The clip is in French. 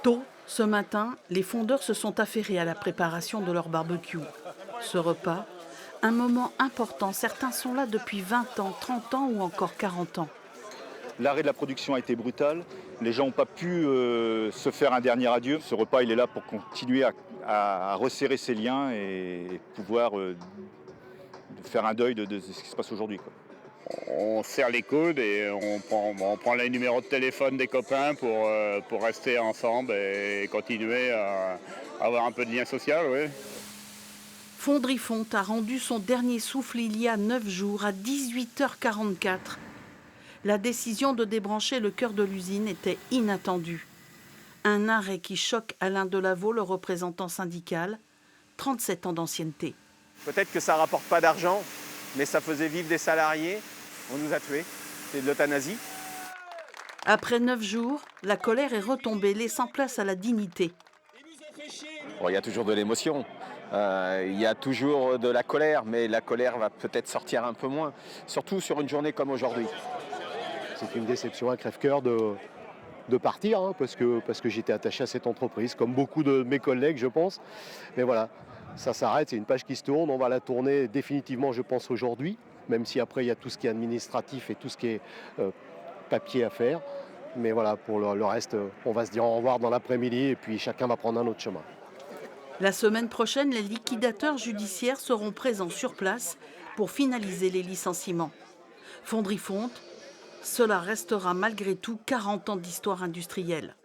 Tôt, ce matin, les fondeurs se sont affairés à la préparation de leur barbecue. Ce repas, un moment important, certains sont là depuis 20 ans, 30 ans ou encore 40 ans. L'arrêt de la production a été brutal. Les gens n'ont pas pu se faire un dernier adieu. Ce repas, il est là pour continuer à resserrer ces liens et pouvoir faire un deuil de ce qui se passe aujourd'hui, quoi. On serre les coudes et on prend les numéros de téléphone des copains pour rester ensemble et continuer à avoir un peu de lien social, oui. Fonderie Fonte a rendu son dernier souffle il y a 9 jours à 18h44. La décision de débrancher le cœur de l'usine était inattendue. Un arrêt qui choque Alain Delaveau, le représentant syndical, 37 ans d'ancienneté. Peut-être que ça ne rapporte pas d'argent, mais ça faisait vivre des salariés. On nous a tués. C'est de l'euthanasie. Après 9 jours, la colère est retombée, laissant place à la dignité. Bon, il y a toujours de l'émotion, il y a toujours de la colère, mais la colère va peut-être sortir un peu moins, surtout sur une journée comme aujourd'hui. C'est une déception, un crève-cœur de partir, hein, parce que j'étais attaché à cette entreprise, comme beaucoup de mes collègues, je pense. Mais voilà, ça s'arrête, c'est une page qui se tourne. On va la tourner définitivement, je pense, aujourd'hui, même si après, il y a tout ce qui est administratif et tout ce qui est papier à faire. Mais voilà, pour le reste, on va se dire au revoir dans l'après-midi et puis chacun va prendre un autre chemin. La semaine prochaine, les liquidateurs judiciaires seront présents sur place pour finaliser les licenciements. Fonderie Fonte, cela restera malgré tout 40 ans d'histoire industrielle.